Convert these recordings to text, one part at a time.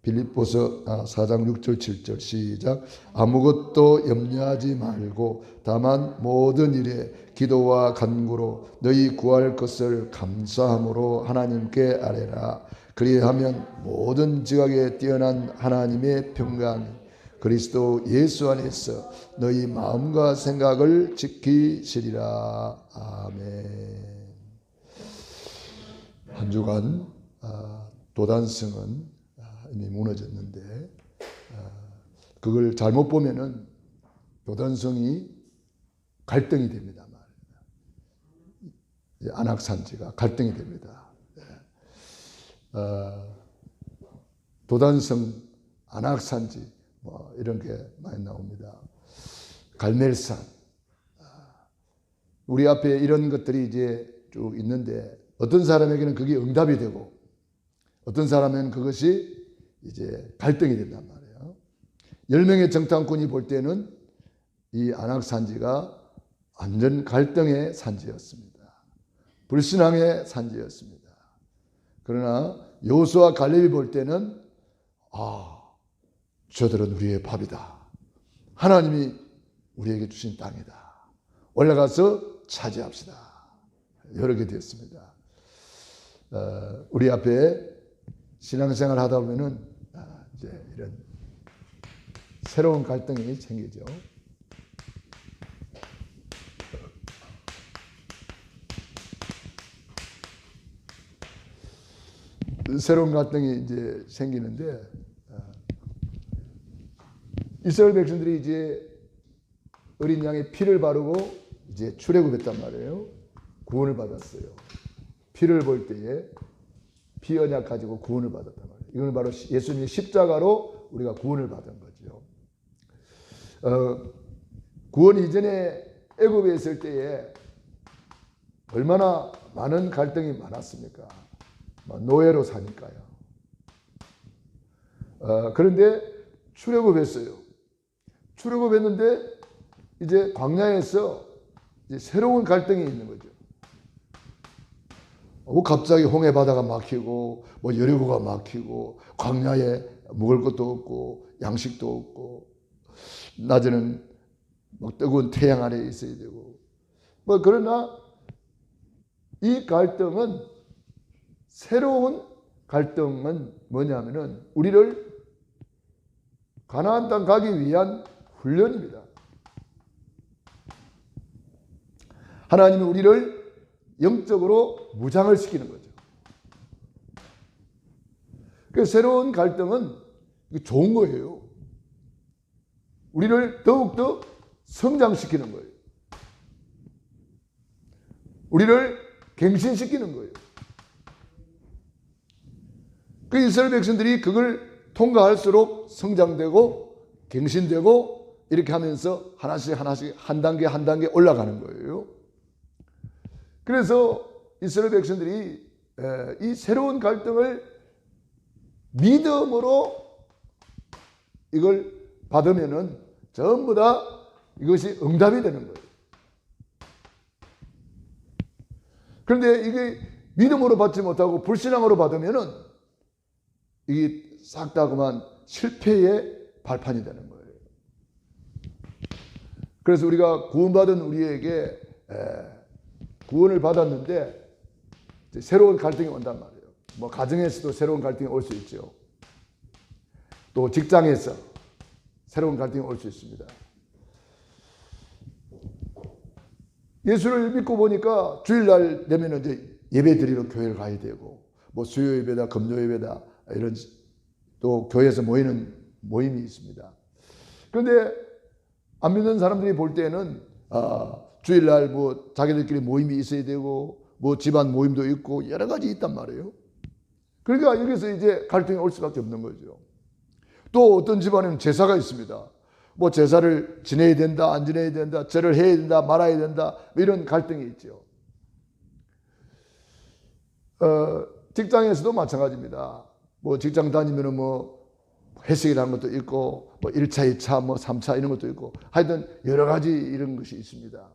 빌립보서 4장 6절 7절 시작. 아무것도 염려하지 말고 다만 모든 일에 기도와 간구로 너희 구할 것을 감사함으로 하나님께 아뢰라. 그리하면 모든 지각에 뛰어난 하나님의 평강이 그리스도 예수 안에서 너희 마음과 생각을 지키시리라. 아멘. 한 주간 도단성은 이미 무너졌는데 그걸 잘못 보면은 도단성이 갈등이 됩니다. 안악산지가 갈등이 됩니다. 도단성, 안악산지 뭐 이런 게 많이 나옵니다. 갈멜산, 우리 앞에 이런 것들이 이제 쭉 있는데 어떤 사람에게는 그게 응답이 되고 어떤 사람은 그것이 이제 갈등이 된단 말이에요. 10명의 정탐꾼이 볼 때는 이 안악산지가 완전 갈등의 산지였습니다. 불신앙의 산지였습니다. 그러나 여호수아 갈렙이 볼 때는 저들은 우리의 밥이다. 하나님이 우리에게 주신 땅이다. 올라가서 차지합시다. 여러 개 되었습니다. 우리 앞에 신앙생활 하다 보면은 이제 이런 새로운 갈등이 생기죠. 새로운 갈등이 이제 생기는데 이스라엘 백성들이 이제 어린 양의 피를 바르고 이제 출애굽했단 말이에요. 구원을 받았어요. 피를 볼 때에 피 언약 가지고 구원을 받았단 말이에요. 이건 바로 예수님의 십자가로 우리가 구원을 받은 거죠. 구원 이전에 애굽에 있을 때에 얼마나 많은 갈등이 많았습니까? 노예로 사니까요. 그런데 출애굽했어요. 출애굽했는데 이제 광야에서 이제 새로운 갈등이 있는 거죠. 갑자기 홍해 바다가 막히고 여리고가 막히고 광야에 먹을 것도 없고 양식도 없고 낮에는 뜨거운 태양 아래에 있어야 되고 그러나 이 갈등은 새로운 갈등은 뭐냐면은 우리를 가나안 땅 가기 위한 훈련입니다. 하나님은 우리를 영적으로 무장을 시키는 거죠. 그 새로운 갈등은 좋은 거예요. 우리를 더욱더 성장시키는 거예요. 우리를 갱신시키는 거예요. 그 이스라엘 백성들이 그걸 통과할수록 성장되고 갱신되고 이렇게 하면서 하나씩 한 단계 한 단계 올라가는 거예요. 그래서 이스라엘 백성들이 이 새로운 갈등을 믿음으로 이걸 받으면은 전부 다 이것이 응답이 되는 거예요. 그런데 이게 믿음으로 받지 못하고 불신앙으로 받으면은 이게 싹 다 그만 실패의 발판이 되는 거예요. 그래서 우리가 구원받은 우리에게 구원을 받았는데 새로운 갈등이 온단 말이에요. 가정에서도 새로운 갈등이 올 수 있죠. 또 직장에서 새로운 갈등이 올 수 있습니다. 예수를 믿고 보니까 주일날 되면 이제 예배 드리러 교회를 가야 되고 수요 예배다 금요 예배다 이런 또 교회에서 모이는 모임이 있습니다. 그런데 안 믿는 사람들이 볼 때는 주일날 자기들끼리 모임이 있어야 되고 집안 모임도 있고 여러 가지 있단 말이에요. 그러니까 여기서 이제 갈등이 올 수밖에 없는 거죠. 또 어떤 집안에는 제사가 있습니다. 제사를 지내야 된다 안 지내야 된다 절을 해야 된다 말아야 된다 이런 갈등이 있죠. 직장에서도 마찬가지입니다. 직장 다니면은 회식이라는 것도 있고 1차 2차 3차 이런 것도 있고 하여튼 여러 가지 이런 것이 있습니다.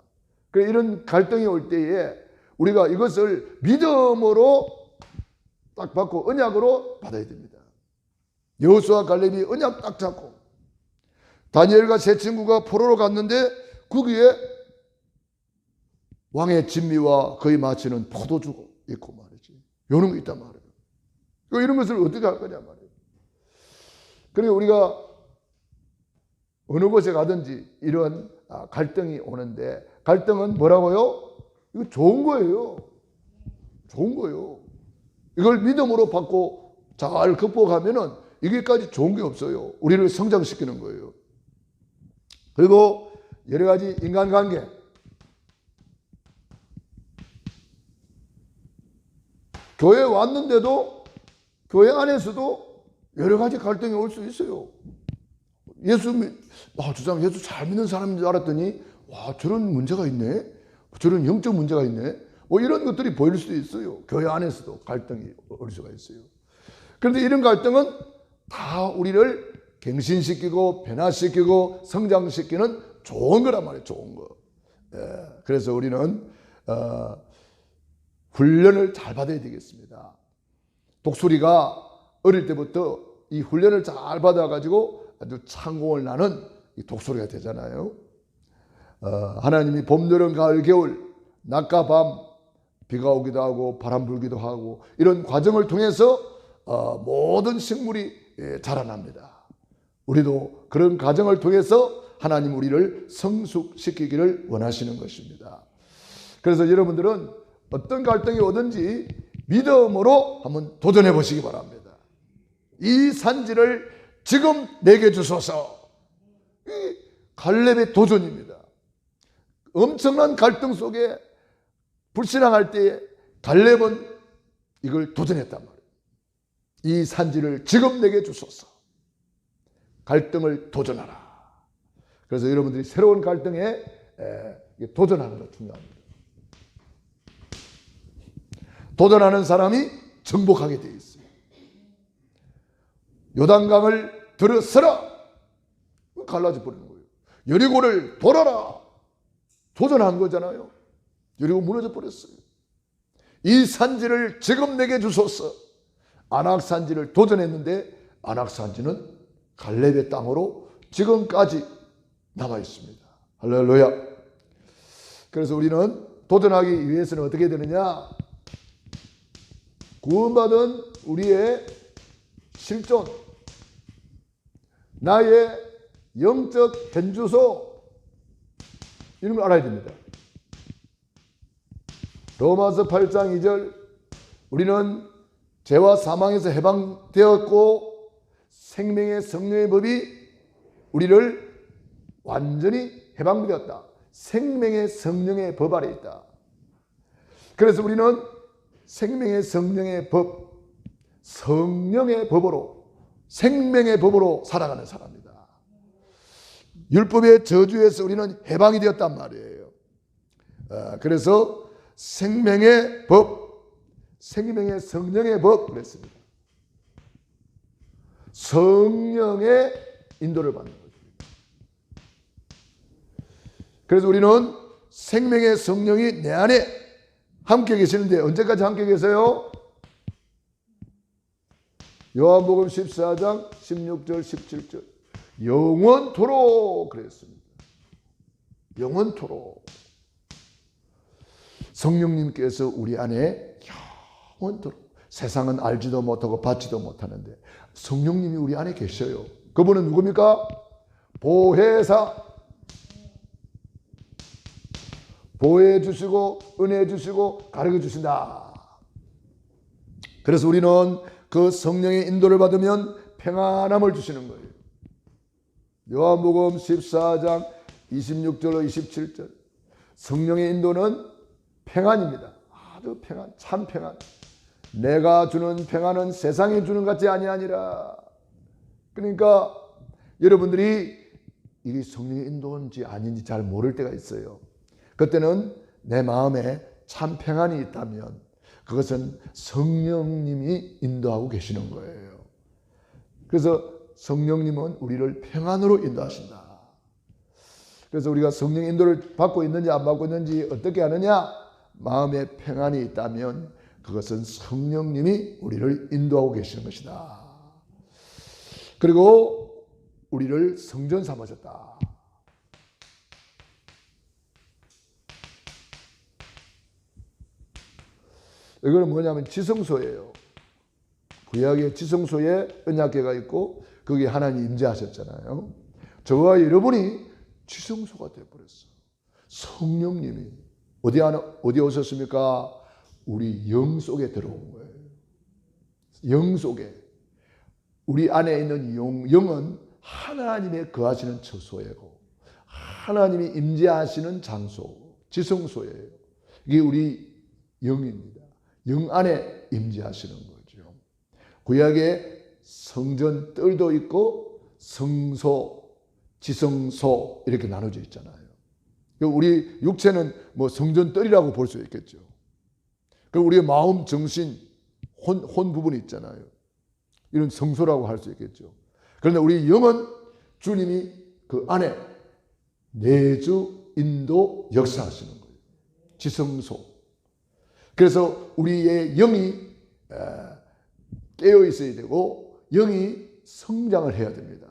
그래서 이런 갈등이 올 때에 우리가 이것을 믿음으로 딱 받고 언약으로 받아야 됩니다. 여호수아 갈렙이 언약 딱 잡고 다니엘과 세 친구가 포로로 갔는데 거기에 왕의 진미와 거의 마치는 포도주가 있고 말이지. 이런 거 있단 말이에요. 이런 것을 어떻게 할 거냐 말이에요. 그러니까 우리가 어느 곳에 가든지 이런 갈등이 오는데, 갈등은 뭐라고요? 이거 좋은 거예요. 좋은 거예요. 이걸 믿음으로 받고 잘 극복하면은 이게까지 좋은 게 없어요. 우리를 성장시키는 거예요. 그리고 여러 가지 인간관계, 교회에 왔는데도 교회 안에서도 여러 가지 갈등이 올 수 있어요. 저 사람 예수 잘 믿는 사람인 줄 알았더니 저런 문제가 있네, 저런 영적 문제가 있네, 이런 것들이 보일 수도 있어요. 교회 안에서도 갈등이 올 수가 있어요. 그런데 이런 갈등은 다 우리를 갱신시키고 변화시키고 성장시키는 좋은 거란 말이에요. 좋은 거. 그래서 우리는 훈련을 잘 받아야 되겠습니다. 독수리가 어릴 때부터 이 훈련을 잘 받아가지고 아주 창공을 나는 이 독수리가 되잖아요. 하나님이 봄, 여름, 가을, 겨울, 낮과 밤, 비가 오기도 하고 바람 불기도 하고 이런 과정을 통해서 모든 식물이 자라납니다. 우리도 그런 과정을 통해서 하나님 우리를 성숙시키기를 원하시는 것입니다. 그래서 여러분들은 어떤 갈등이 오든지 믿음으로 한번 도전해 보시기 바랍니다. 이 산지를 지금 내게 주소서. 이 갈렙의 도전입니다. 엄청난 갈등 속에 불신앙할 때에 갈렙은 이걸 도전했단 말이에요. 이 산지를 지금 내게 주소서. 갈등을 도전하라. 그래서 여러분들이 새로운 갈등에 도전하는 것 중요합니다. 도전하는 사람이 정복하게 되어 있어요. 요단강을 들어서라. 갈라져 버리는 거예요. 여리고를 돌아라. 도전한 거잖아요. 여리고 무너져 버렸어요. 이 산지를 지금 내게 주소서. 안악산지를 도전했는데 안악산지는 갈렙의 땅으로 지금까지 남아 있습니다. 할렐루야. 그래서 우리는 도전하기 위해서는 어떻게 되느냐? 구원받은 우리의 실존, 나의 영적 현주소, 이런 걸 알아야 됩니다. 로마서 8장 2절, 우리는 죄와 사망에서 해방되었고 생명의 성령의 법이 우리를 완전히 해방되었다. 생명의 성령의 법 아래 있다. 그래서 우리는 생명의 성령의 법, 성령의 법으로, 생명의 법으로 살아가는 사람이다. 율법의 저주에서 우리는 해방이 되었단 말이에요. 그래서 생명의 법, 생명의 성령의 법 그랬습니다. 성령의 인도를 받는 거죠. 그래서 우리는 생명의 성령이 내 안에 함께 계시는데 언제까지 함께 계세요? 요한복음 14장 16절 17절 영원토록 그랬습니다. 영원토록 성령님께서 우리 안에 영원토록, 세상은 알지도 못하고 받지도 못하는데 성령님이 우리 안에 계셔요. 그분은 누굽니까? 보혜사, 보호해 주시고 은혜해 주시고 가르쳐 주신다. 그래서 우리는 그 성령의 인도를 받으면 평안함을 주시는 거예요. 요한복음 14장 26절로 27절 성령의 인도는 평안입니다. 아주 평안, 참 평안. 내가 주는 평안은 세상이 주는 같이 아니하니라. 그러니까 여러분들이 이게 성령의 인도인지 아닌지 잘 모를 때가 있어요. 그때는 내 마음에 참 평안이 있다면 그것은 성령님이 인도하고 계시는 거예요. 그래서 성령님은 우리를 평안으로 인도하신다. 그래서 우리가 성령 인도를 받고 있는지 안 받고 있는지 어떻게 아느냐? 마음에 평안이 있다면 그것은 성령님이 우리를 인도하고 계시는 것이다. 그리고 우리를 성전 삼으셨다. 이거는 뭐냐면 지성소예요. 구약의 지성소에 언약궤가 있고 거기에 하나님 임재하셨잖아요. 저와 여러분이 지성소가 되어버렸어. 성령님이 어디 오셨습니까? 우리 영 속에 들어온 거예요. 영 속에. 우리 안에 있는 영은 하나님의 거하시는 처소이고 하나님이 임재하시는 장소, 지성소예요. 이게 우리 영입니다. 영 안에 임재하시는 거죠. 구약에 성전 뜰도 있고 성소, 지성소 이렇게 나눠져 있잖아요. 우리 육체는 뭐 성전 뜰이라고 볼 수 있겠죠. 그리고 우리의 마음, 정신, 혼 부분이 있잖아요. 이런 성소라고 할 수 있겠죠. 그런데 우리 영은 주님이 그 안에 내주, 인도, 역사하시는 거예요. 지성소. 그래서 우리의 영이 깨어 있어야 되고 영이 성장을 해야 됩니다.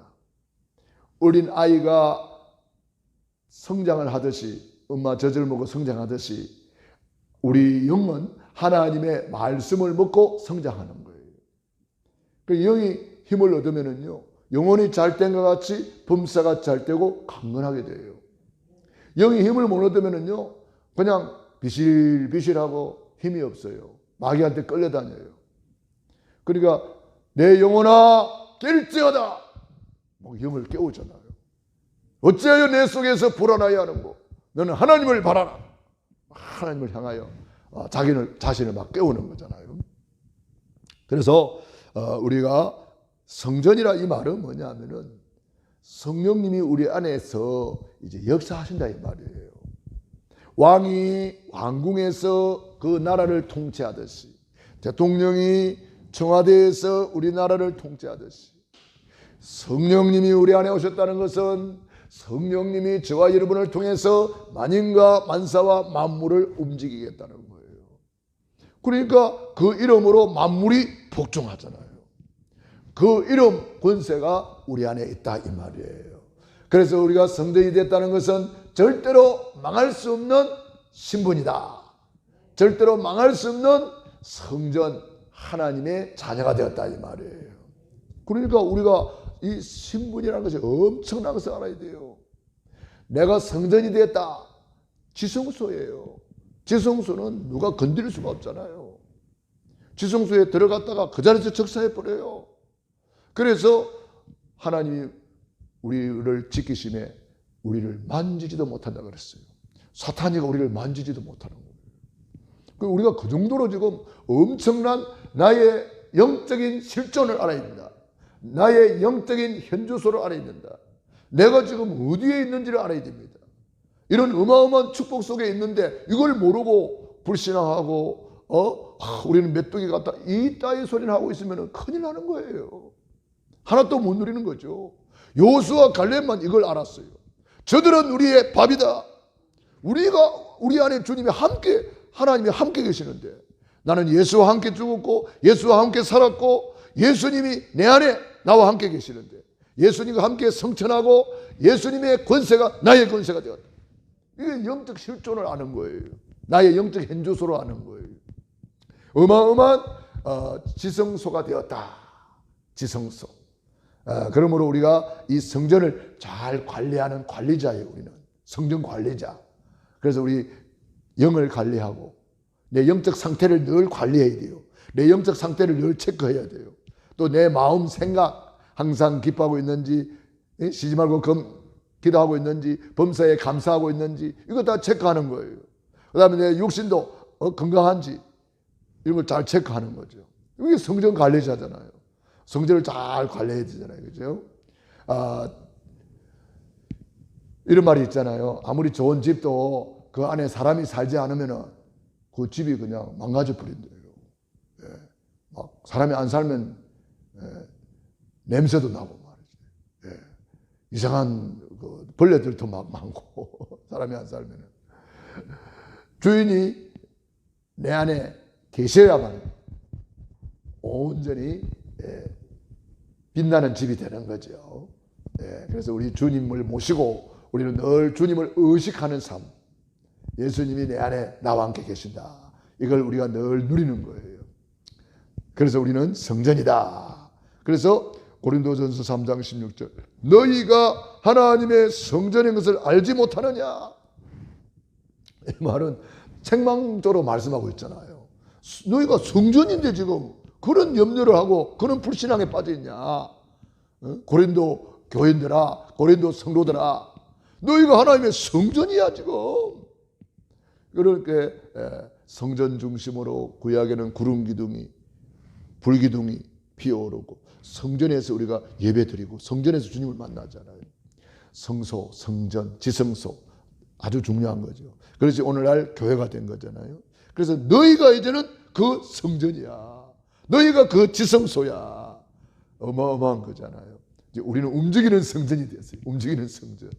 어린 아이가 성장을 하듯이 엄마 젖을 먹고 성장하듯이 우리 영은 하나님의 말씀을 먹고 성장하는 거예요. 그 영이 힘을 얻으면은요 영혼이 잘 된 것 같이 범사가 잘 되고 강건하게 돼요. 영이 힘을 못 얻으면은요 그냥 비실비실하고 힘이 없어요. 마귀한테 끌려다녀요. 그러니까 내 영혼아 깰지어다. 뭐 영을 깨우잖아요. 어찌하여 내 속에서 불안하여 하는고 너는 하나님을 바라라. 하나님을 향하여 자신을 막 깨우는 거잖아요. 그래서 우리가 성전이라 이 말은 뭐냐면은 성령님이 우리 안에서 이제 역사하신다 이 말이에요. 왕이 왕궁에서 그 나라를 통치하듯이 대통령이 청와대에서 우리나라를 통치하듯이 성령님이 우리 안에 오셨다는 것은 성령님이 저와 여러분을 통해서 만인과 만사와 만물을 움직이겠다는 거예요. 그러니까 그 이름으로 만물이 복종하잖아요. 그 이름 권세가 우리 안에 있다 이 말이에요. 그래서 우리가 성전이 됐다는 것은 절대로 망할 수 없는 신분이다. 절대로 망할 수 없는 성전 하나님의 자녀가 되었다 이 말이에요. 그러니까 우리가 이 신분이라는 것이 엄청난 것을 알아야 돼요. 내가 성전이 됐다. 지성소예요. 지성소는 누가 건드릴 수가 없잖아요. 지성소에 들어갔다가 그 자리에서 적사해버려요. 그래서 하나님이 우리를 지키심에 우리를 만지지도 못한다 그랬어요. 사탄이가 우리를 만지지도 못하는 거예요. 우리가 그 정도로 지금 엄청난 나의 영적인 실존을 알아야 된다. 나의 영적인 현주소를 알아야 된다. 내가 지금 어디에 있는지를 알아야 됩니다. 이런 어마어마한 축복 속에 있는데 이걸 모르고 불신앙하고 우리는 메뚜기 같다 이 따위 소리를 하고 있으면 큰일 나는 거예요. 하나도 못 누리는 거죠. 여호수아 갈렙만 이걸 알았어요. 저들은 우리의 밥이다. 우리 안에 주님이 함께 하나님이 함께 계시는데 나는 예수와 함께 죽었고 예수와 함께 살았고 예수님이 내 안에 나와 함께 계시는데 예수님과 함께 성천하고 예수님의 권세가 나의 권세가 되었다. 이게 영적 실존을 아는 거예요. 나의 영적 현주소로 아는 거예요. 어마어마한 지성소가 되었다. 지성소. 그러므로 우리가 이 성전을 잘 관리하는 관리자예요. 우리는 성전 관리자. 그래서 우리 영을 관리하고 내 영적 상태를 늘 관리해야 돼요. 내 영적 상태를 늘 체크해야 돼요. 또 내 마음 생각 항상 기뻐하고 있는지 쉬지 말고 기도하고 있는지 범사에 감사하고 있는지 이거 다 체크하는 거예요. 그 다음에 내 육신도 건강한지 이런 걸 잘 체크하는 거죠. 이게 성전 관리자잖아요. 성전을 잘 관리해야 되잖아요. 그죠? 이런 말이 있잖아요. 아무리 좋은 집도 그 안에 사람이 살지 않으면 그 집이 그냥 망가져 버린대요. 예. 막 사람이 안 살면 냄새도 나고 말이지. 예. 이상한 벌레들도 막 많고 사람이 안 살면 주인이 내 안에 계셔야만 온전히 빛나는 집이 되는 거죠. 예, 그래서 우리 주님을 모시고 우리는 늘 주님을 의식하는 삶. 예수님이 내 안에 나와 함께 계신다. 이걸 우리가 늘 누리는 거예요. 그래서 우리는 성전이다. 그래서 고린도전서 3장 16절 너희가 하나님의 성전인 것을 알지 못하느냐. 이 말은 책망조로 말씀하고 있잖아요. 너희가 성전인데 지금 그런 염려를 하고 그런 불신앙에 빠져 있냐. 고린도 교인들아, 고린도 성도들아, 너희가 하나님의 성전이야 지금. 그렇게 성전 중심으로 구약에는 구름 기둥이, 불 기둥이 피어오르고 성전에서 우리가 예배드리고 성전에서 주님을 만나잖아요. 성소, 성전, 지성소 아주 중요한 거죠. 그래서 오늘날 교회가 된 거잖아요. 그래서 너희가 이제는 그 성전이야. 너희가 그 지성소야. 어마어마한 거잖아요. 이제 우리는 움직이는 성전이 됐어요. 움직이는 성전.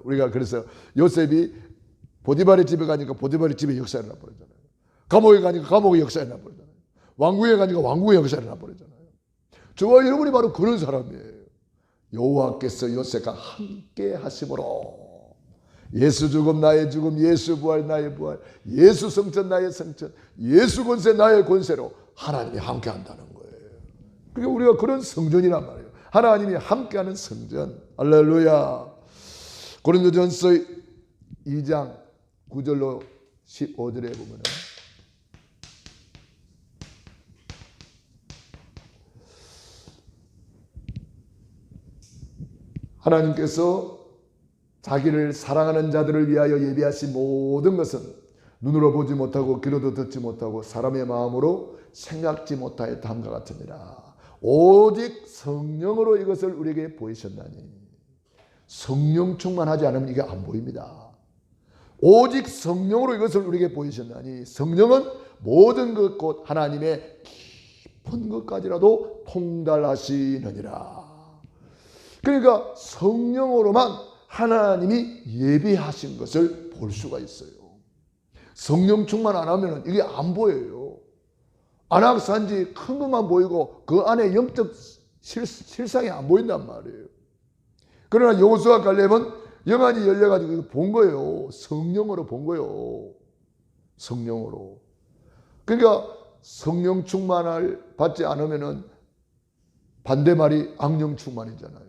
우리가 그래서 요셉이 보디발의 집에 가니까 보디발의 집에 역사를 나버리잖아요. 감옥에 가니까 감옥의 역사를 나버리잖아요. 왕궁에 가니까 왕궁의 역사를 나버리잖아요. 저와 여러분이 바로 그런 사람이에요. 여호와께서 요셉과 함께 하심으로 예수 죽음 나의 죽음, 예수 부활 나의 부활, 예수 성천 나의 성천, 예수 권세 나의 권세로 하나님이 함께 한다는 거예요. 그러니까 우리가 그런 성전이란 말이에요. 하나님이 함께하는 성전. 할렐루야. 고린도전서 2장 9절로 15절에 보면은 하나님께서 자기를 사랑하는 자들을 위하여 예비하신 모든 것은 눈으로 보지 못하고 귀로도 듣지 못하고 사람의 마음으로 생각지 못하여 다음과 같으니라. 오직 성령으로 이것을 우리에게 보이셨나니. 성령 충만하지 않으면 이게 안 보입니다. 오직 성령으로 이것을 우리에게 보이셨나니. 성령은 모든 것 곧 하나님의 깊은 것까지라도 통달하시느니라. 그러니까 성령으로만 하나님이 예비하신 것을 볼 수가 있어요. 성령 충만 안 하면 이게 안 보여요. 안악산지 큰 것만 보이고 그 안에 영적 실상이 안 보인단 말이에요. 그러나 여호수아 갈렙은 영안이 열려가지고 본 거예요. 성령으로 본 거예요. 성령으로. 그러니까 성령 충만을 받지 않으면은 반대말이 악령 충만이잖아요.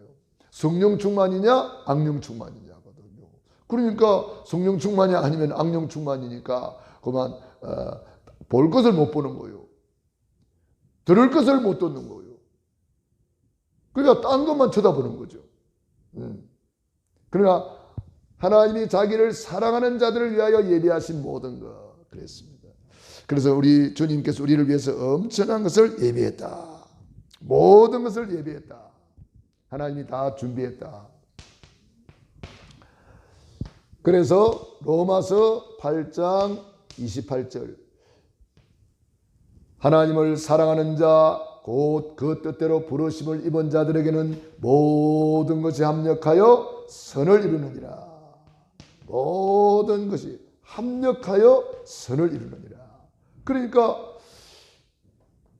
성령 충만이냐 악령 충만이냐거든요. 그러니까 성령 충만이 아니면 악령 충만이니까 그만 볼 것을 못 보는 거예요. 들을 것을 못 듣는 거예요. 그러니까 딴 것만 쳐다보는 거죠. 그러나 하나님이 자기를 사랑하는 자들을 위하여 예비하신 모든 것 그랬습니다. 그래서 우리 주님께서 우리를 위해서 엄청난 것을 예비했다. 모든 것을 예비했다. 하나님이 다 준비했다. 그래서 로마서 8장 28절 하나님을 사랑하는 자 곧 그 뜻대로 부르심을 입은 자들에게는 모든 것이 합력하여 선을 이루느니라. 모든 것이 합력하여 선을 이루느니라. 그러니까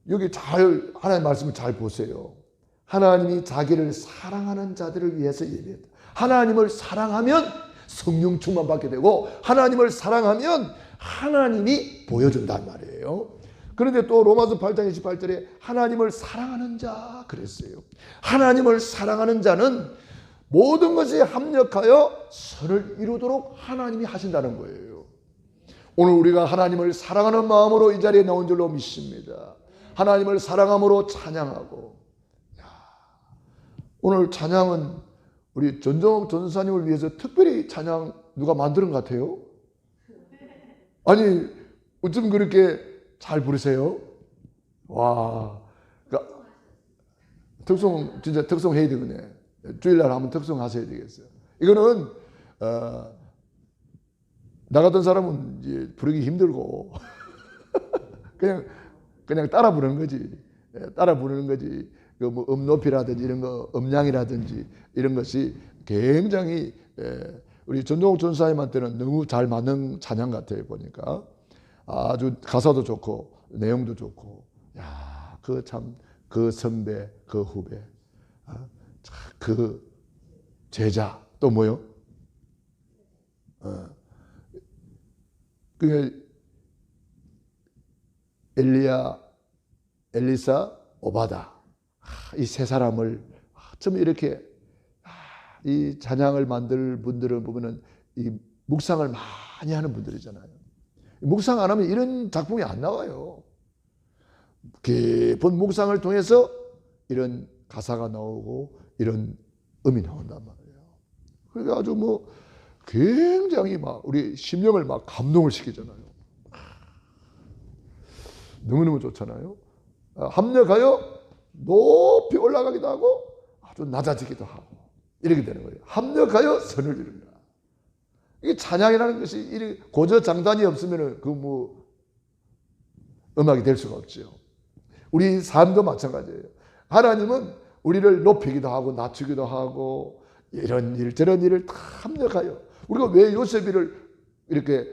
여기 잘 하나님의 말씀을 잘 보세요. 하나님이 자기를 사랑하는 자들을 위해서 예비했다. 하나님을 사랑하면 성령 충만 받게 되고 하나님을 사랑하면 하나님이 보여준단 말이에요. 그런데 또 로마서 8장 28절에 하나님을 사랑하는 자 그랬어요. 하나님을 사랑하는 자는 모든 것이 합력하여 선을 이루도록 하나님이 하신다는 거예요. 오늘 우리가 하나님을 사랑하는 마음으로 이 자리에 나온 줄로 믿습니다. 하나님을 사랑함으로 찬양하고. 오늘 찬양은 우리 전정욱 전사님을 위해서 특별히 찬양 누가 만드는 것 같아요? 아니 어쩜 그렇게 잘 부르세요? 와, 그러니까 특송 진짜 특송해야 되겠네. 주일날 한번 특송하셔야 되겠어요. 이거는 나 같은 사람은 이제 부르기 힘들고 그냥 따라 부르는 거지. 따라 부르는 거지. 그 뭐 음높이라든지 이런 거, 음량이라든지 이런 것이 굉장히 우리 전종욱 전사님한테는 너무 잘 맞는 찬양 같아요. 보니까 아주 가사도 좋고 내용도 좋고, 야, 그 참 그 선배 그 후배 그 제자 또 뭐요? 그 엘리야, 엘리사, 오바다 이 세 사람을 좀 이렇게 이 찬양을 만들 분들을 보면은 이 묵상을 많이 하는 분들이잖아요. 묵상 안 하면 이런 작품이 안 나와요. 깊은 묵상을 통해서 이런 가사가 나오고 이런 음이 나온단 말이에요. 그러니까 아주 뭐 굉장히 막 우리 심령을 막 감동을 시키잖아요. 너무너무 좋잖아요. 합력하여 높이 올라가기도 하고 아주 낮아지기도 하고 이렇게 되는 거예요. 합력하여 선을 이룬다. 이게 찬양이라는 것이 고저장단이 없으면 그 뭐 음악이 될 수가 없죠. 우리 삶도 마찬가지예요. 하나님은 우리를 높이기도 하고 낮추기도 하고 이런 일 저런 일을 다 합력하여 우리가 왜 요셉이를 이렇게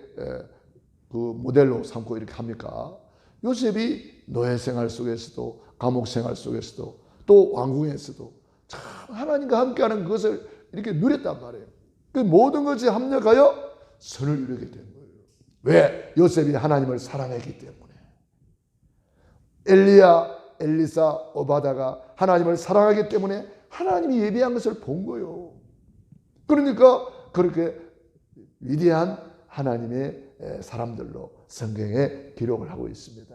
그 모델로 삼고 이렇게 합니까? 요셉이 노예 생활 속에서도 감옥 생활 속에서도 또 왕궁에서도 참 하나님과 함께하는 그것을 이렇게 누렸단 말이에요. 그 모든 것이 합력하여 선을 이루게 된 거예요. 왜? 요셉이 하나님을 사랑했기 때문에. 엘리야, 엘리사, 오바다가 하나님을 사랑하기 때문에 하나님이 예비한 것을 본 거예요. 그러니까 그렇게 위대한 하나님의 사람들로 성경에 기록을 하고 있습니다.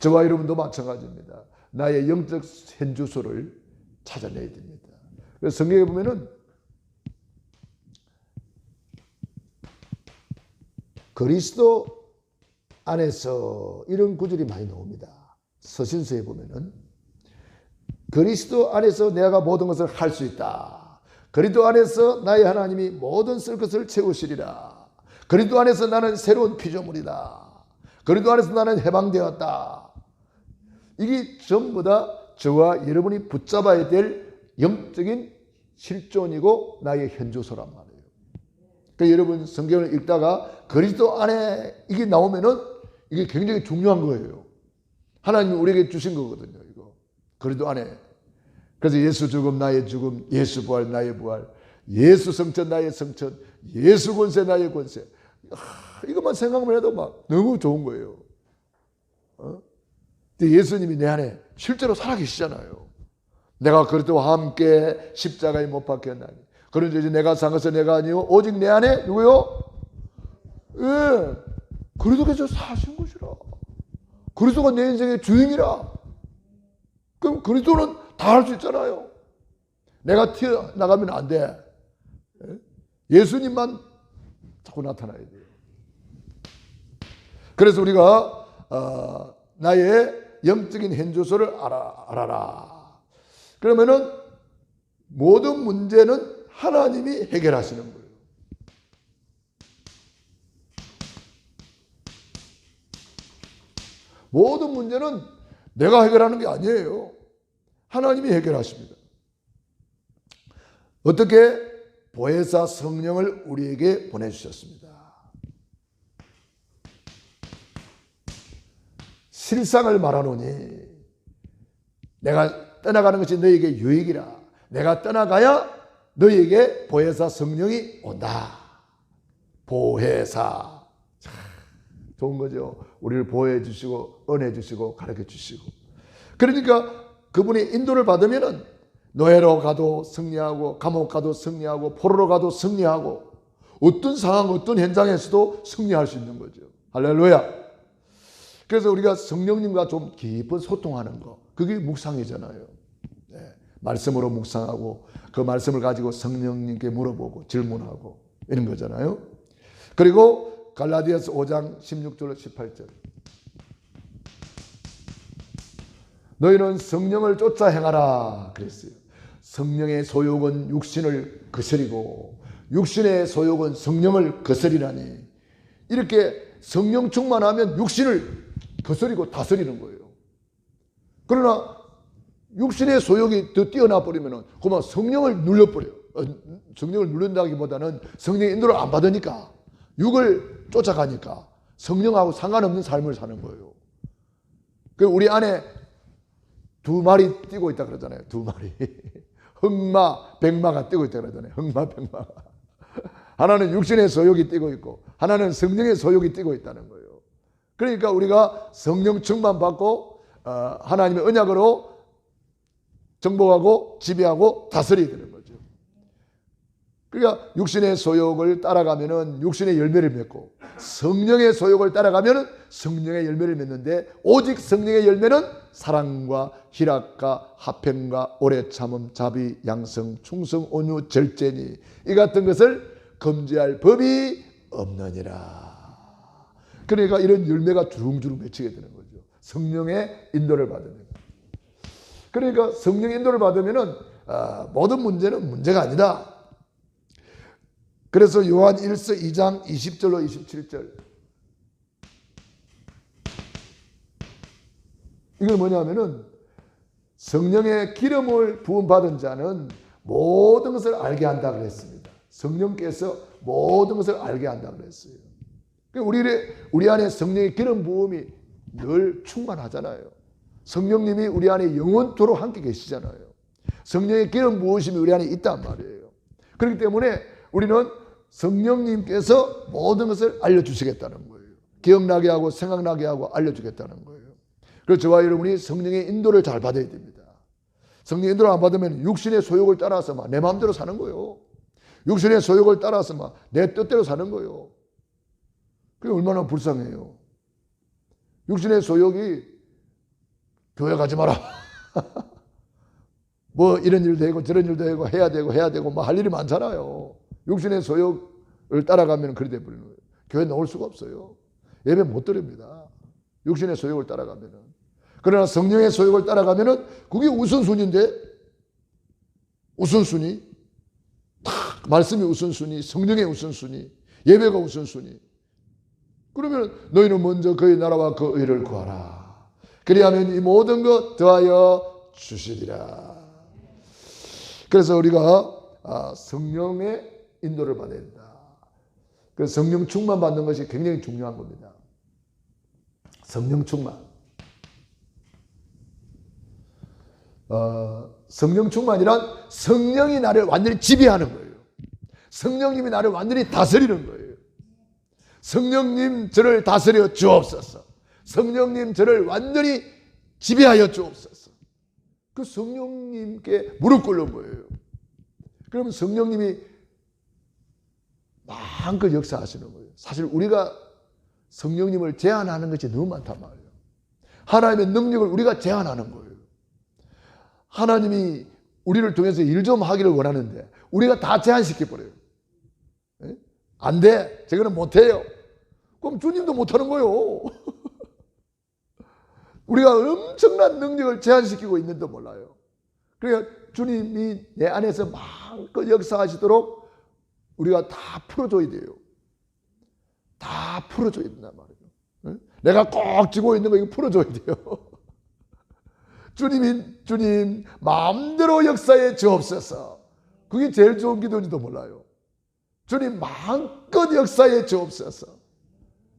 저와 여러분도 마찬가지입니다. 나의 영적 현주소를 찾아내야 됩니다. 그래서 성경에 보면은 그리스도 안에서 이런 구절이 많이 나옵니다. 서신서에 보면은 그리스도 안에서 내가 모든 것을 할 수 있다. 그리스도 안에서 나의 하나님이 모든 쓸 것을 채우시리라. 그리스도 안에서 나는 새로운 피조물이다. 그리스도 안에서 나는 해방되었다. 이게 전부 다 저와 여러분이 붙잡아야 될 영적인 실존이고 나의 현주소란 말이에요. 그러니까 여러분 성경을 읽다가 그리스도 안에 이게 나오면은 이게 굉장히 중요한 거예요. 하나님이 우리에게 주신 거거든요. 이거 그리스도 안에. 그래서 예수 죽음 나의 죽음, 예수 부활 나의 부활, 예수 성천 나의 성천, 예수 권세 나의 권세. 이것만 생각만 해도 막 너무 좋은 거예요. 근데 예수님이 내 안에 실제로 살아계시잖아요. 내가 그리스도와 함께 십자가에 못 박혔나니 그런데 이제 내가 산 것은 내가 아니요 오직 내 안에 누구요? 예, 그리스도께서 사신 것이라. 그리스도가 내 인생의 주인이라. 그럼 그리스도는 다 할 수 있잖아요. 내가 튀어나가면 안 돼. 예수님만 자꾸 나타나야 돼요. 그래서 우리가 나의 영적인 현주소를 알아라. 그러면은 모든 문제는 하나님이 해결하시는 거예요. 모든 문제는 내가 해결하는 게 아니에요. 하나님이 해결하십니다. 어떻게? 보혜사 성령을 우리에게 보내주셨습니다. 실상을 말하노니 내가 떠나가는 것이 너희에게 유익이라. 내가 떠나가야 너희에게 보혜사 성령이 온다. 보혜사. 참 좋은 거죠. 우리를 보호해 주시고 은혜 주시고 가르쳐 주시고. 그러니까 그분이 인도를 받으면은 노예로 가도 승리하고 감옥 가도 승리하고 포로로 가도 승리하고 어떤 상황 어떤 현장에서도 승리할 수 있는 거죠. 할렐루야. 그래서 우리가 성령님과 좀 깊은 소통하는 거 그게 묵상이잖아요. 네. 말씀으로 묵상하고 그 말씀을 가지고 성령님께 물어보고 질문하고 이런 거잖아요. 그리고 갈라디아서 5장 16절 18절 너희는 성령을 쫓아 행하라 그랬어요. 성령의 소욕은 육신을 거스리고 육신의 소욕은 성령을 거스리라니. 이렇게 성령 충만하면 육신을 거스리고 다스리는 거예요. 그러나 육신의 소욕이 더 뛰어나 버리면 그만 성령을 눌러버려요. 성령을 누른다기보다는 성령의 인도를 안 받으니까 육을 쫓아가니까 성령하고 상관없는 삶을 사는 거예요. 우리 안에 두 마리 뛰고 있다 그러잖아요. 두 마리. 흑마, 백마가 뛰고 있다고 그러잖아요. 흑마, 백마가. 하나는 육신의 소욕이 뛰고 있고 하나는 성령의 소욕이 뛰고 있다는 거예요. 그러니까 우리가 성령 충만 받고 하나님의 언약으로 정복하고 지배하고 다스리게 되는 거죠. 그러니까 육신의 소욕을 따라가면은 육신의 열매를 맺고 성령의 소욕을 따라가면은 성령의 열매를 맺는데 오직 성령의 열매는 사랑과 희락과 화평과 오래 참음, 자비, 양성, 충성, 온유, 절제니 이 같은 것을 금지할 법이 없느니라. 그러니까 이런 열매가 주름주름 맺히게 되는 거죠. 성령의 인도를 받으면. 그러니까 성령의 인도를 받으면은 모든 문제는 문제가 아니다. 그래서 요한 1서 2장 20절로 27절 이건 뭐냐면은 성령의 기름을 부음받은 자는 모든 것을 알게 한다 그랬습니다. 성령께서 모든 것을 알게 한다 그랬어요. 우리 안에 성령의 기름 부음이 늘 충만하잖아요. 성령님이 우리 안에 영원토록 함께 계시잖아요. 성령의 기름 부으심이 우리 안에 있단 말이에요. 그렇기 때문에 우리는 성령님께서 모든 것을 알려주시겠다는 거예요. 기억나게 하고 생각나게 하고 알려주겠다는 거예요. 그래서 저와 여러분이 성령의 인도를 잘 받아야 됩니다. 성령의 인도를 안 받으면 육신의 소욕을 따라서 막 내 마음대로 사는 거예요. 육신의 소욕을 따라서 막 내 뜻대로 사는 거예요. 그게 얼마나 불쌍해요. 육신의 소욕이 교회 가지 마라. 뭐 이런 일도 되고 저런 일도 되고 해야 되고 뭐 할 일이 많잖아요. 육신의 소욕을 따라가면 그리 돼버리는 거예요. 교회 나올 수가 없어요. 예배 못 드립니다. 육신의 소욕을 따라가면은. 그러나 성령의 소욕을 따라가면은 그게 우선순위인데 우선순위 말씀이 우선순위, 성령의 우선순위, 예배가 우선순위. 그러면 너희는 먼저 그의 나라와 그 의를 구하라. 그리하면 이 모든 것 더하여 주시리라. 그래서 우리가 성령의 인도를 받아야 된다. 그래서 성령 충만 받는 것이 굉장히 중요한 겁니다. 성령 충만. 성령 충만이란 성령이 나를 완전히 지배하는 거예요. 성령님이 나를 완전히 다스리는 거예요. 성령님 저를 다스려 주옵소서. 성령님 저를 완전히 지배하여 주옵소서. 그 성령님께 무릎 꿇는 거예요. 그러면 성령님이 마음껏 역사하시는 거예요. 사실 우리가 성령님을 제한하는 것이 너무 많단 말이에요. 하나님의 능력을 우리가 제한하는 거예요. 하나님이 우리를 통해서 일 좀 하기를 원하는데 우리가 다 제한시켜버려요. 안 돼. 저거는 못해요. 그럼 주님도 못하는 거예요. 우리가 엄청난 능력을 제한시키고 있는지도 몰라요. 그러니까 주님이 내 안에서 마음껏 역사하시도록 우리가 다 풀어줘야 돼요. 다 풀어줘야 된단 말이에요. 내가 꼭 쥐고 있는 거 이거 풀어줘야 돼요. 주님 마음대로 역사에 주옵소서. 그게 제일 좋은 기도인지도 몰라요. 주님 마음껏 역사에 주옵소서.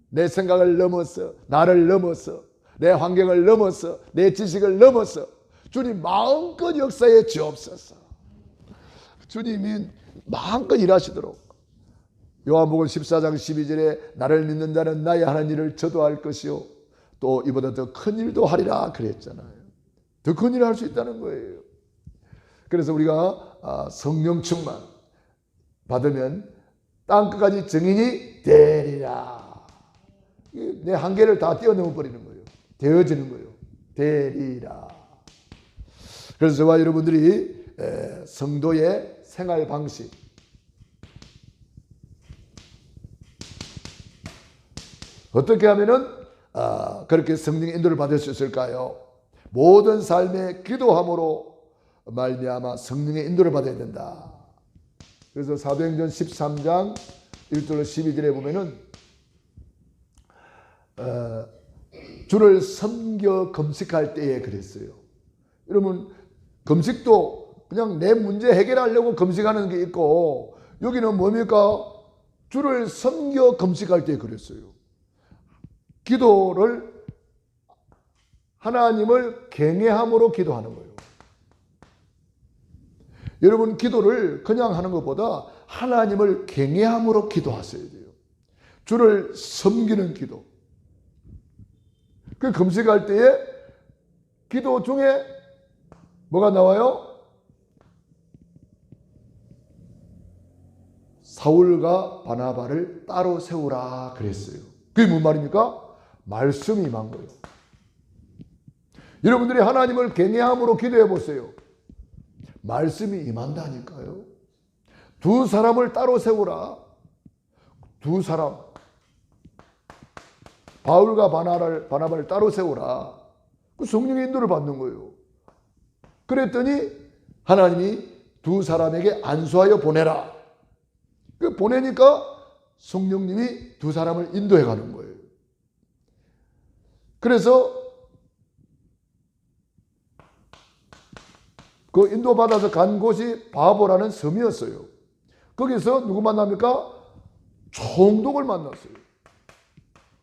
내 생각을 넘어서 나를 넘어서 내 환경을 넘어서 내 지식을 넘어서 주님 마음껏 역사에 주옵소서. 주님이 마음껏 일하시도록. 요한복음 14장 12절에 나를 믿는 자는 나의 하는 일을 저도 할 것이요 또 이보다 더 큰 일도 하리라 그랬잖아요. 더 큰 일을 할 수 있다는 거예요. 그래서 우리가 성령 충만 받으면 땅끝까지 증인이 되리라. 내 한계를 다 뛰어넘어 버리는 거예요. 되어지는 거예요. 되리라. 그래서 저와 여러분들이 성도의 생활 방식 어떻게 하면은 그렇게 성령의 인도를 받을 수 있을까요? 모든 삶에 기도함으로 말미암아 성령의 인도를 받아야 된다. 그래서 사도행전 13장 1절로 12절에 보면은 주를 섬겨 금식할 때에 그랬어요. 여러분 금식도 그냥 내 문제 해결하려고 금식하는 게 있고 여기는 뭡니까? 주를 섬겨 금식할 때에 그랬어요. 기도를 하나님을 경외함으로 기도하는 거예요. 여러분 기도를 그냥 하는 것보다 하나님을 경외함으로 기도하셔야 돼요. 주를 섬기는 기도. 그 금식할 때에 기도 중에 뭐가 나와요? 사울과 바나바를 따로 세우라 그랬어요. 그게 뭔 말입니까? 말씀이 임한 거예요. 여러분들이 하나님을 경외함으로 기도해 보세요. 말씀이 임한다니까요. 두 사람을 따로 세우라. 두 사람. 바울과 바나바를 따로 세우라. 그 성령의 인도를 받는 거예요. 그랬더니 하나님이 두 사람에게 안수하여 보내라. 그 보내니까 성령님이 두 사람을 인도해 가는 거예요. 그래서 그 인도받아서 간 곳이 바보라는 섬이었어요. 거기서 누구 만납니까? 총독을 만났어요.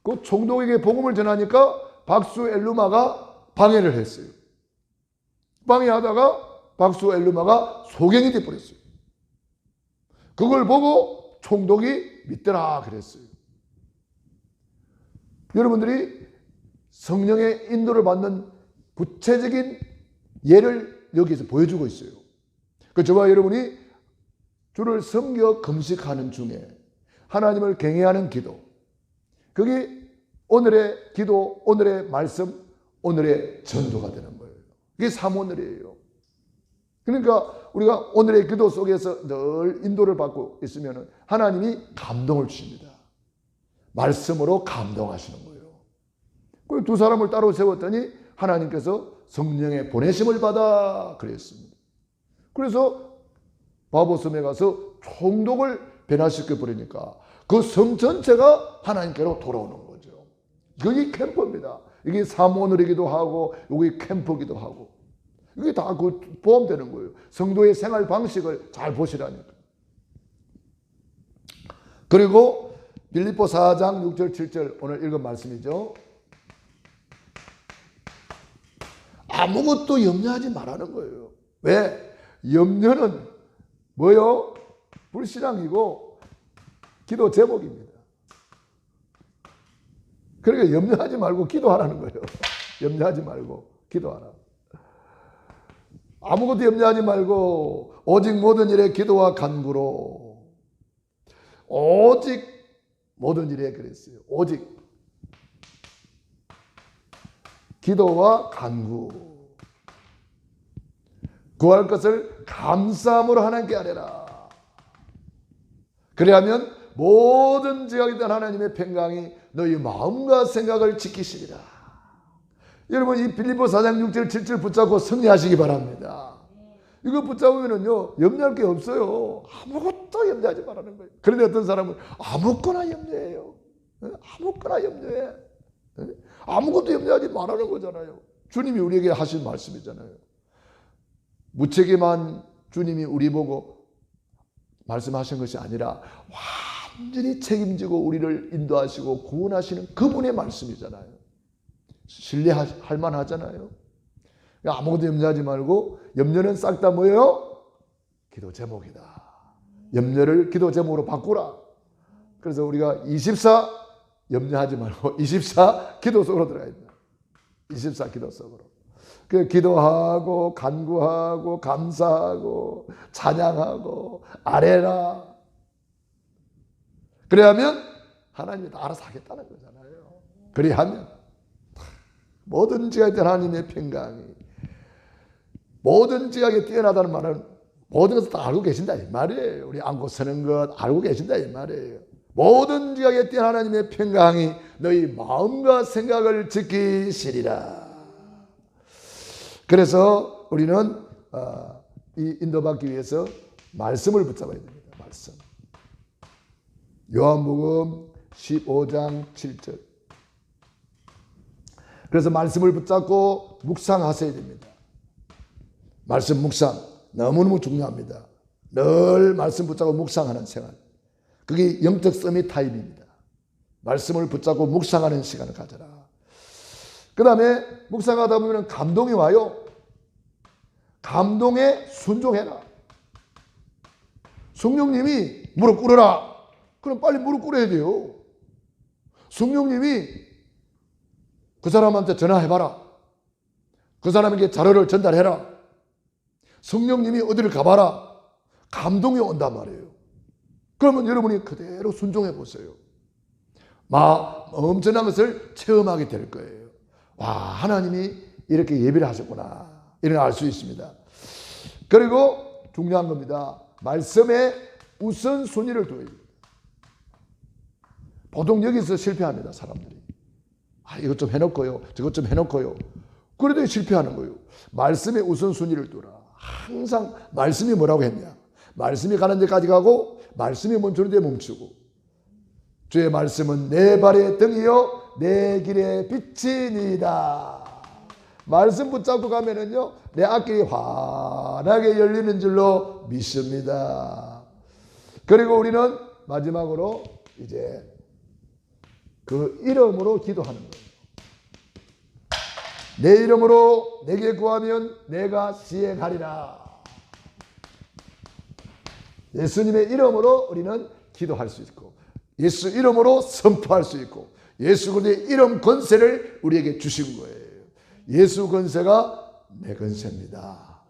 그 총독에게 복음을 전하니까 박수 엘루마가 방해를 했어요. 방해하다가 박수 엘루마가 소경이 되어버렸어요. 그걸 보고 총독이 믿더라 그랬어요. 여러분들이 성령의 인도를 받는 구체적인 예를 여기서 보여주고 있어요. 그 저와 여러분이 주를 섬겨 금식하는 중에 하나님을 경외하는 기도, 그게 오늘의 기도, 오늘의 말씀, 오늘의 전도가 되는 거예요. 그게 삼오늘이에요. 그러니까 우리가 오늘의 기도 속에서 늘 인도를 받고 있으면 하나님이 감동을 주십니다. 말씀으로 감동하시는 거예요. 그 두 사람을 따로 세웠더니 하나님께서 성령의 보내심을 받아 그랬습니다. 그래서 바보섬에 가서 총독을 변화시켜 버리니까 그 섬 전체가 하나님께로 돌아오는 거죠. 여기 캠프입니다. 이게 삼오늘이기도 하고 여기 캠프기도 하고 이게 다 그 포함되는 거예요. 성도의 생활 방식을 잘 보시라니까. 그리고 빌립보 4장 6절 7절 오늘 읽은 말씀이죠. 아무것도 염려하지 말라는 거예요. 왜? 염려는 뭐요? 불신앙이고 기도 제목입니다. 그러니까 염려하지 말고 기도하라는 거예요. 염려하지 말고 기도하라. 아무것도 염려하지 말고 오직 모든 일에 기도와 간구로. 오직 모든 일에 그랬어요. 오직 기도와 간구. 구할 것을 감사함으로 하나님께 아뢰라. 그래야면 모든 지각에 대한 하나님의 평강이 너희 마음과 생각을 지키시리라. 여러분 이 빌립보 4장 6절 7절 붙잡고 승리하시기 바랍니다. 이거 붙잡으면요 염려할 게 없어요. 아무것도 염려하지 말라는 거예요. 그런데 어떤 사람은 아무거나 염려해요. 아무거나 염려해. 아무것도 염려하지 말라는 거잖아요. 주님이 우리에게 하신 말씀이잖아요. 무책임한 주님이 우리 보고 말씀하신 것이 아니라 완전히 책임지고 우리를 인도하시고 구원하시는 그분의 말씀이잖아요. 신뢰할 만하잖아요. 아무것도 염려하지 말고 염려는 싹 다 뭐예요? 기도 제목이다. 염려를 기도 제목으로 바꾸라. 그래서 우리가 24 염려하지 말고 24 기도 속으로 들어가야 된다. 24 기도 속으로. 그 기도하고 간구하고 감사하고 찬양하고 아뢰라. 그래야면 하나님이 다 알아서 하겠다는 거잖아요. 그리하면 모든 지각에 대한 하나님의 평강이, 모든 지각에 뛰어나다는 말은 모든 것을 다 알고 계신다 이 말이에요. 우리 안고 서는 것 알고 계신다 이 말이에요. 모든 지각에 뛰어난 하나님의 평강이 너희 마음과 생각을 지키시리라. 그래서 우리는 이 인도받기 위해서 말씀을 붙잡아야 됩니다. 말씀. 요한복음 15장 7절. 그래서 말씀을 붙잡고 묵상하셔야 됩니다. 말씀 묵상 너무너무 중요합니다. 늘 말씀 붙잡고 묵상하는 생활. 그게 영적 서밋 타임입니다. 말씀을 붙잡고 묵상하는 시간을 가져라. 그 다음에 묵상하다 보면 감동이 와요. 감동에 순종해라. 성령님이 무릎 꿇어라. 그럼 빨리 무릎 꿇어야 돼요. 성령님이 그 사람한테 전화해봐라. 그 사람에게 자료를 전달해라. 성령님이 어디를 가봐라. 감동이 온단 말이에요. 그러면 여러분이 그대로 순종해 보세요. 엄청난 것을 체험하게 될 거예요. 와, 하나님이 이렇게 예비를 하셨구나. 이런 걸 알 수 있습니다. 그리고 중요한 겁니다. 말씀에 우선순위를 둬야 돼요. 보통 여기서 실패합니다, 사람들이. 이것 좀 해놓고요. 저것 좀 해놓고요. 그래도 실패하는 거예요. 말씀에 우선순위를 두라. 항상 말씀이 뭐라고 했냐. 말씀이 가는 데까지 가고 말씀이 멈추는 데 멈추고. 주의 말씀은 내 발의 등이요 내 길의 빛이니이다. 말씀 붙잡고 가면은요 내 앞길이 환하게 열리는 줄로 믿습니다. 그리고 우리는 마지막으로 이제 그 이름으로 기도하는 거예요. 내 이름으로 내게 구하면 내가 시행하리라. 예수님의 이름으로 우리는 기도할 수 있고 예수 이름으로 선포할 수 있고 예수 그리스도의 이름 권세를 우리에게 주신 거예요. 예수 권세가 내 권세입니다.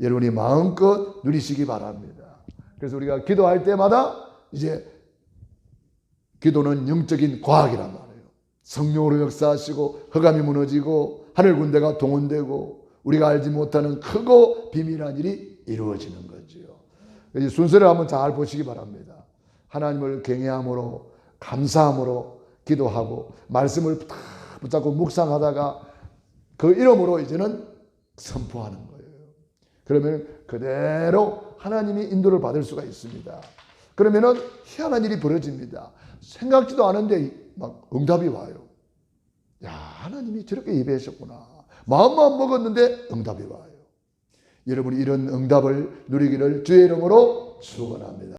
여러분이 마음껏 누리시기 바랍니다. 그래서 우리가 기도할 때마다 이제 기도는 영적인 과학이란 말이에요. 성령으로 역사하시고 흑암이 무너지고 하늘 군대가 동원되고 우리가 알지 못하는 크고 비밀한 일이 이루어지는 거죠. 순서를 한번 잘 보시기 바랍니다. 하나님을 경외함으로 감사함으로 기도하고 말씀을 붙잡고 묵상하다가 그 이름으로 이제는 선포하는 거예요. 그러면 그대로 하나님이 인도를 받을 수가 있습니다. 그러면은 희한한 일이 벌어집니다. 생각지도 않은데 막 응답이 와요. 야, 하나님이 저렇게 예배하셨구나. 마음만 먹었는데 응답이 와요. 여러분이 이런 응답을 누리기를 주의 이름으로 축원합니다.